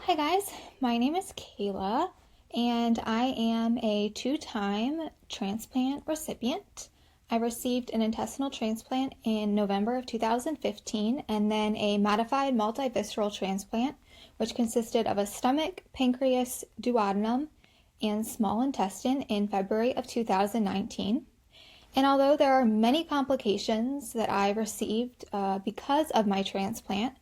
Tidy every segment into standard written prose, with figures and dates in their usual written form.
Hi guys, my name is Kayla and I am a two-time transplant recipient. I received an intestinal transplant in November of 2015 and then a modified multivisceral transplant which consisted of a stomach, pancreas, duodenum, and small intestine in February of 2019. And although there are many complications that I received because of my transplant,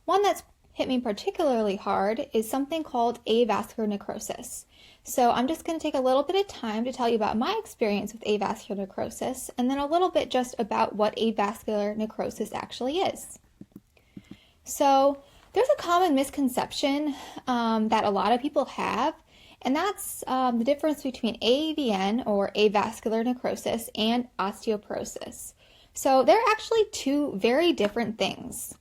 one that's hit me particularly hard is something called avascular necrosis. So I'm just going to take a little bit of time to tell you about my experience with avascular necrosis and then a little bit just about what avascular necrosis actually is. So there's a common misconception that a lot of people have, and that's the difference between AVN or avascular necrosis and osteoporosis. So they're actually two very different things.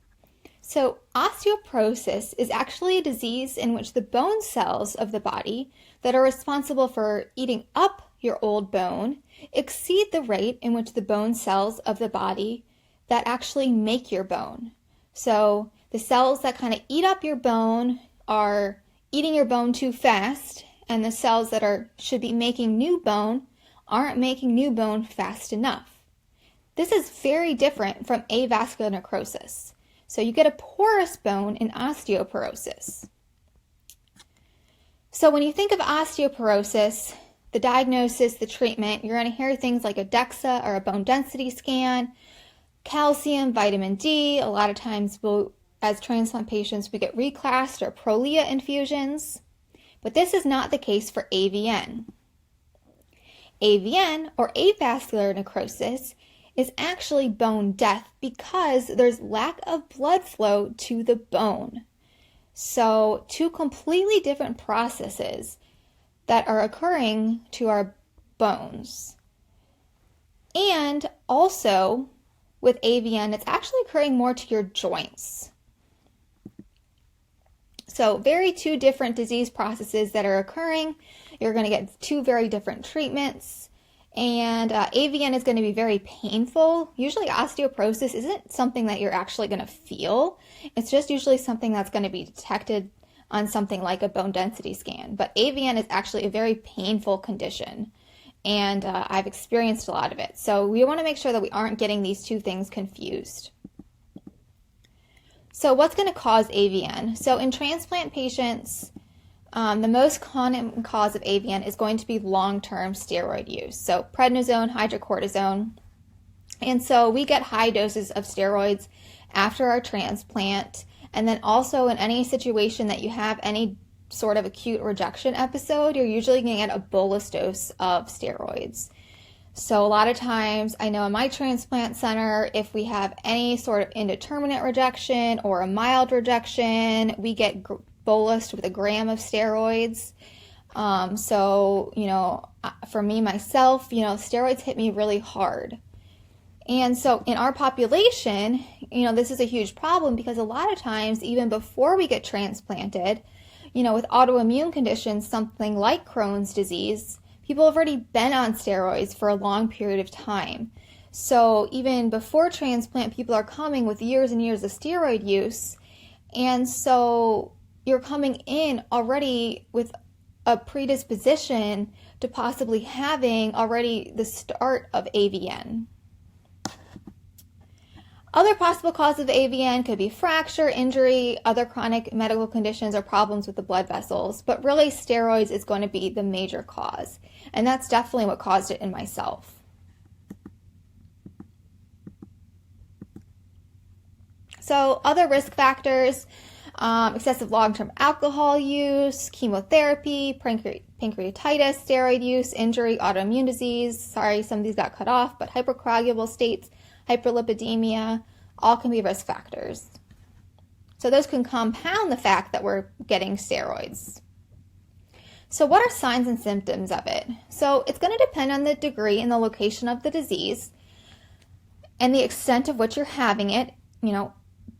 So osteoporosis is actually a disease in which the bone cells of the body that are responsible for eating up your old bone exceed the rate in which the bone cells of the body that actually make your bone. So the cells that kind of eat up your bone are eating your bone too fast, and the cells that should be making new bone aren't making new bone fast enough. This is very different from avascular necrosis. So you get a porous bone in osteoporosis. So when you think of osteoporosis, the diagnosis, the treatment, you're going to hear things like a DEXA or a bone density scan, calcium, vitamin D. A lot of times as transplant patients, we get reclassed or Prolia infusions. But this is not the case for AVN. AVN, or avascular necrosis, is actually bone death because there's lack of blood flow to the bone. So two completely different processes that are occurring to our bones. And also with AVN, it's actually occurring more to your joints. So two different disease processes that are occurring. You're going to get two very different treatments. And AVN is going to be very painful. Usually osteoporosis isn't something that you're actually going to feel. It's just usually something that's going to be detected on something like a bone density scan. But AVN is actually a very painful condition. And I've experienced a lot of it. So we want to make sure that we aren't getting these two things confused. So what's going to cause AVN? So in transplant patients, the most common cause of AVN is going to be long-term steroid use. So prednisone, hydrocortisone. And so we get high doses of steroids after our transplant. And then also in any situation that you have any sort of acute rejection episode, you're usually going to get a bolus dose of steroids. So a lot of times, I know in my transplant center, if we have any sort of indeterminate rejection or a mild rejection, we get bolused with a gram of steroids. For me, myself, steroids hit me really hard. And so in our population, this is a huge problem because a lot of times, even before we get transplanted, with autoimmune conditions, something like Crohn's disease, people have already been on steroids for a long period of time. So even before transplant, people are coming with years and years of steroid use. And so you're coming in already with a predisposition to possibly having already the start of AVN. Other possible causes of AVN could be fracture, injury, other chronic medical conditions, or problems with the blood vessels, but really steroids is going to be the major cause, and that's definitely what caused it in myself. So other risk factors, excessive long-term alcohol use, chemotherapy, pancreatitis, steroid use, injury, autoimmune disease. Sorry, some of these got cut off, but hypercoagulable states, hyperlipidemia, all can be risk factors. So those can compound the fact that we're getting steroids. So what are signs and symptoms of it? So it's going to depend on the degree and the location of the disease and the extent of which you're having it,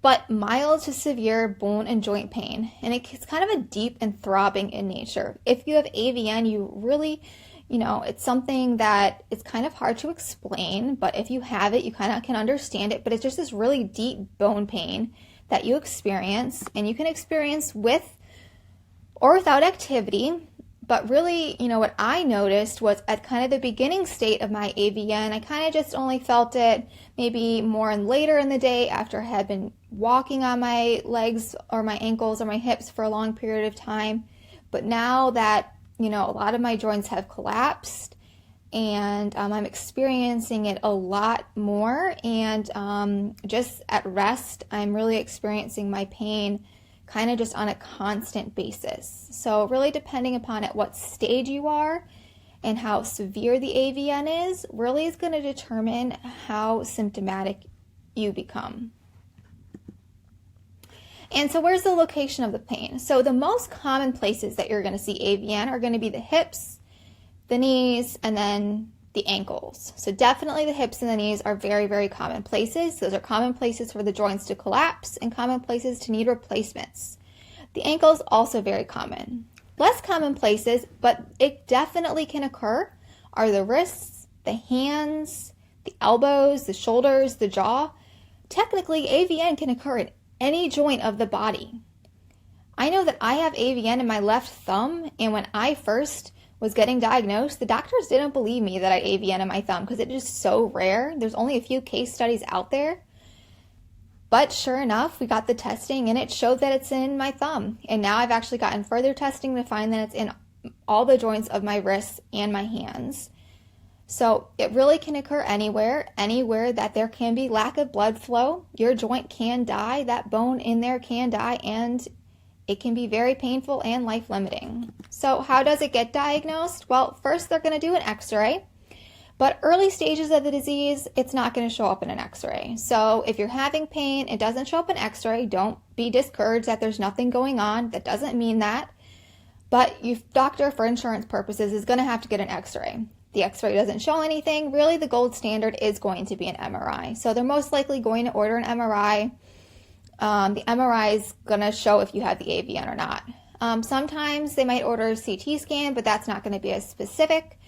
but mild to severe bone and joint pain. And it's kind of a deep and throbbing in nature. If you have AVN, you really, it's something that it's kind of hard to explain, but if you have it, you kind of can understand it. But it's just this really deep bone pain that you experience, and you can experience with or without activity. But really, what I noticed was at kind of the beginning state of my AVN, I kind of just only felt it maybe more later in the day after I had been walking on my legs or my ankles or my hips for a long period of time. But now that, a lot of my joints have collapsed and I'm experiencing it a lot more, and just at rest, I'm really experiencing my pain kind of just on a constant basis. So really depending upon at what stage you are and how severe the AVN is, really is going to determine how symptomatic you become. And so where's the location of the pain? So the most common places that you're going to see AVN are going to be the hips, the knees, and then the ankles. So definitely the hips and the knees are very, very common places. Those are common places for the joints to collapse and common places to need replacements. The ankles also very common. Less common places, but it definitely can occur, are the wrists, the hands, the elbows, the shoulders, the jaw. Technically, AVN can occur in any joint of the body. I know that I have AVN in my left thumb, and when I first was getting diagnosed, the doctors didn't believe me that I had AVN in my thumb because it is so rare. There's only a few case studies out there. But sure enough, we got the testing and it showed that it's in my thumb. And now I've actually gotten further testing to find that it's in all the joints of my wrists and my hands. So it really can occur anywhere that there can be lack of blood flow. Your joint can die, that bone in there can die, and it can be very painful and life-limiting. So how does it get diagnosed? Well, first they're going to do an x-ray, but early stages of the disease, it's not going to show up in an x-ray. So if you're having pain, it doesn't show up in x-ray, don't be discouraged that there's nothing going on. That doesn't mean that. But your doctor, for insurance purposes, is going to have to get an x-ray. The x-ray doesn't show anything. Really, the gold standard is going to be an MRI. So they're most likely going to order an MRI. The MRI is going to show if you have the AVN or not. Sometimes they might order a CT scan, but that's not going to be as specific.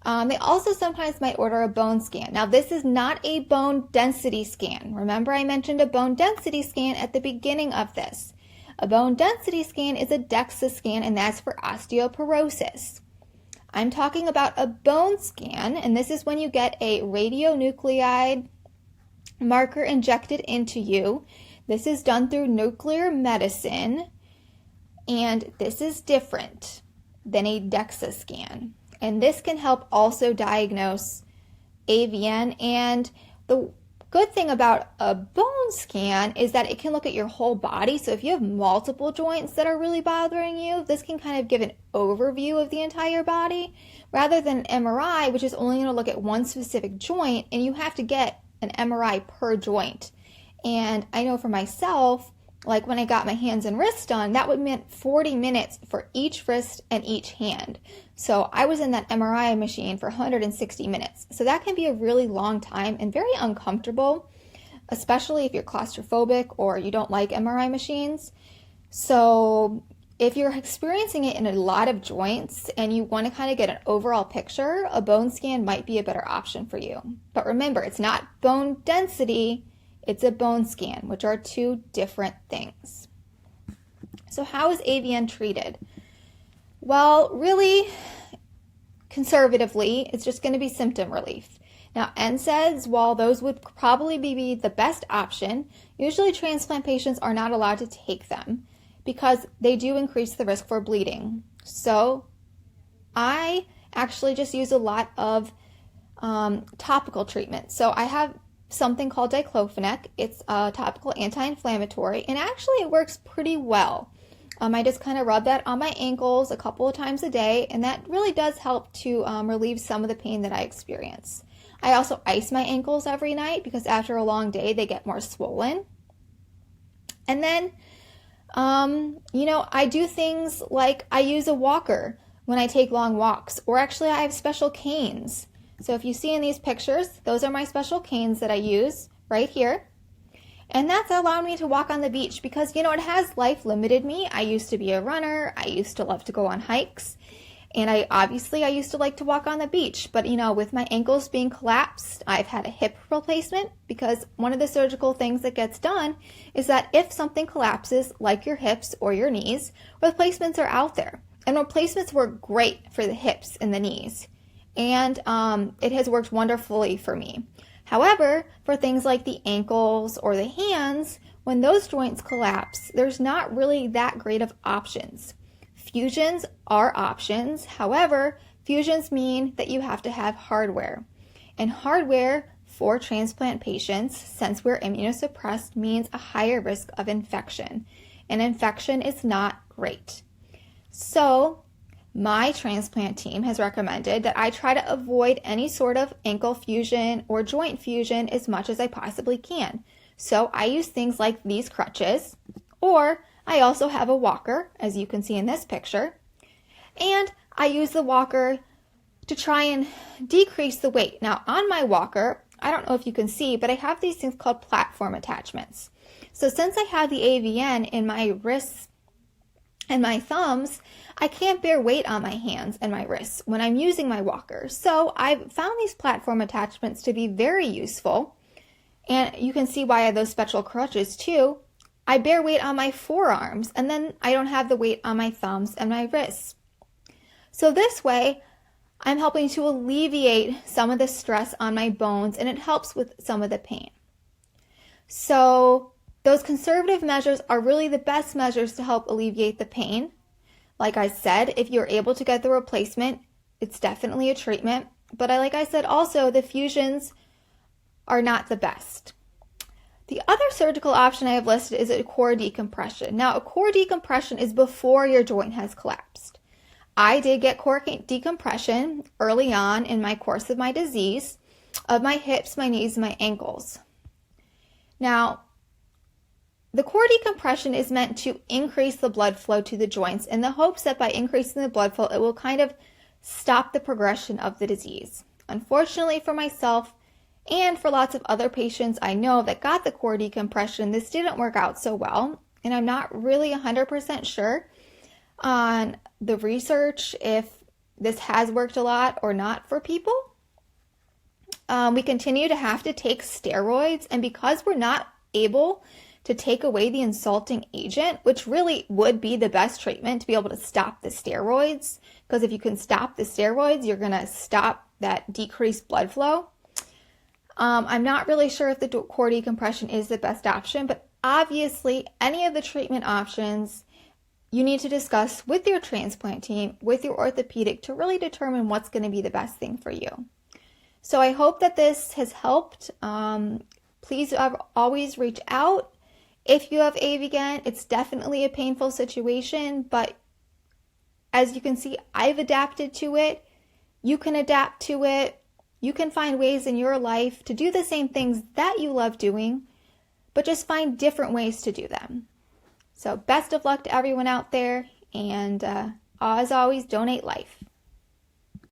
They also sometimes might order a bone scan. Now, this is not a bone density scan. Remember, I mentioned a bone density scan at the beginning of this. A bone density scan is a DEXA scan, and that's for osteoporosis. I'm talking about a bone scan, and this is when you get a radionuclide marker injected into you. This is done through nuclear medicine, and this is different than a DEXA scan. And this can help also diagnose AVN. And the good thing about a bone scan is that it can look at your whole body. So if you have multiple joints that are really bothering you, this can kind of give an overview of the entire body, rather than an MRI, which is only going to look at one specific joint, and you have to get an MRI per joint. And I know for myself, like when I got my hands and wrists done, that would mean 40 minutes for each wrist and each hand. So I was in that MRI machine for 160 minutes. So that can be a really long time and very uncomfortable, especially if you're claustrophobic or you don't like MRI machines. So if you're experiencing it in a lot of joints and you want to kind of get an overall picture, a bone scan might be a better option for you. But remember, it's not bone density. It's a bone scan, which are two different things. So how is AVN treated? Well, really, conservatively, it's just going to be symptom relief. Now, NSAIDs, while those would probably be the best option, usually transplant patients are not allowed to take them because they do increase the risk for bleeding. So I actually just use a lot of topical treatment. So I have something called diclofenac. It's a topical anti-inflammatory, and actually it works pretty well. I just kind of rub that on my ankles a couple of times a day, and that really does help to relieve some of the pain that I experience. I also ice my ankles every night because after a long day, they get more swollen. And then, I do things like I use a walker when I take long walks, or actually I have special canes. So if you see in these pictures, those are my special canes that I use right here. And that's allowed me to walk on the beach because, it has life limited me. I used to be a runner. I used to love to go on hikes. And I used to like to walk on the beach, but with my ankles being collapsed, I've had a hip replacement, because one of the surgical things that gets done is that if something collapses, like your hips or your knees, replacements are out there. And replacements work great for the hips and the knees. And it has worked wonderfully for me. However, for things like the ankles or the hands, when those joints collapse, there's not really that great of options. Fusions are options. However, fusions mean that you have to have hardware. And hardware for transplant patients, since we're immunosuppressed, means a higher risk of infection. And infection is not great. So, my transplant team has recommended that I try to avoid any sort of ankle fusion or joint fusion as much as I possibly can. So I use things like these crutches, or I also have a walker, as you can see in this picture. And I use the walker to try and decrease the weight. Now on my walker, I don't know if you can see, but I have these things called platform attachments. So since I have the AVN in my wrists and my thumbs, I can't bear weight on my hands and my wrists when I'm using my walker. So I've found these platform attachments to be very useful. And you can see why I have those special crutches too. I bear weight on my forearms, and then I don't have the weight on my thumbs and my wrists. So this way, I'm helping to alleviate some of the stress on my bones, and it helps with some of the pain. So those conservative measures are really the best measures to help alleviate the pain. Like I said, if you're able to get the replacement, it's definitely a treatment. But like I said also, the fusions are not the best. The other surgical option I have listed is a core decompression. Now, a core decompression is before your joint has collapsed. I did get core decompression early on in my course of my disease of my hips, my knees, and my ankles. Now, the core decompression is meant to increase the blood flow to the joints in the hopes that by increasing the blood flow, it will kind of stop the progression of the disease. Unfortunately for myself and for lots of other patients I know that got the core decompression, this didn't work out so well. And I'm not really 100% sure on the research if this has worked a lot or not for people. We continue to have to take steroids, and because we're not able to take away the insulting agent, which really would be the best treatment to be able to stop the steroids, because if you can stop the steroids, you're going to stop that decreased blood flow. I'm not really sure if the core decompression is the best option, but obviously any of the treatment options you need to discuss with your transplant team, with your orthopedic, to really determine what's going to be the best thing for you. So I hope that this has helped. Please always reach out. If you have AVN, it's definitely a painful situation, but as you can see, I've adapted to it. You can adapt to it. You can find ways in your life to do the same things that you love doing, but just find different ways to do them. So best of luck to everyone out there, and as always, donate life.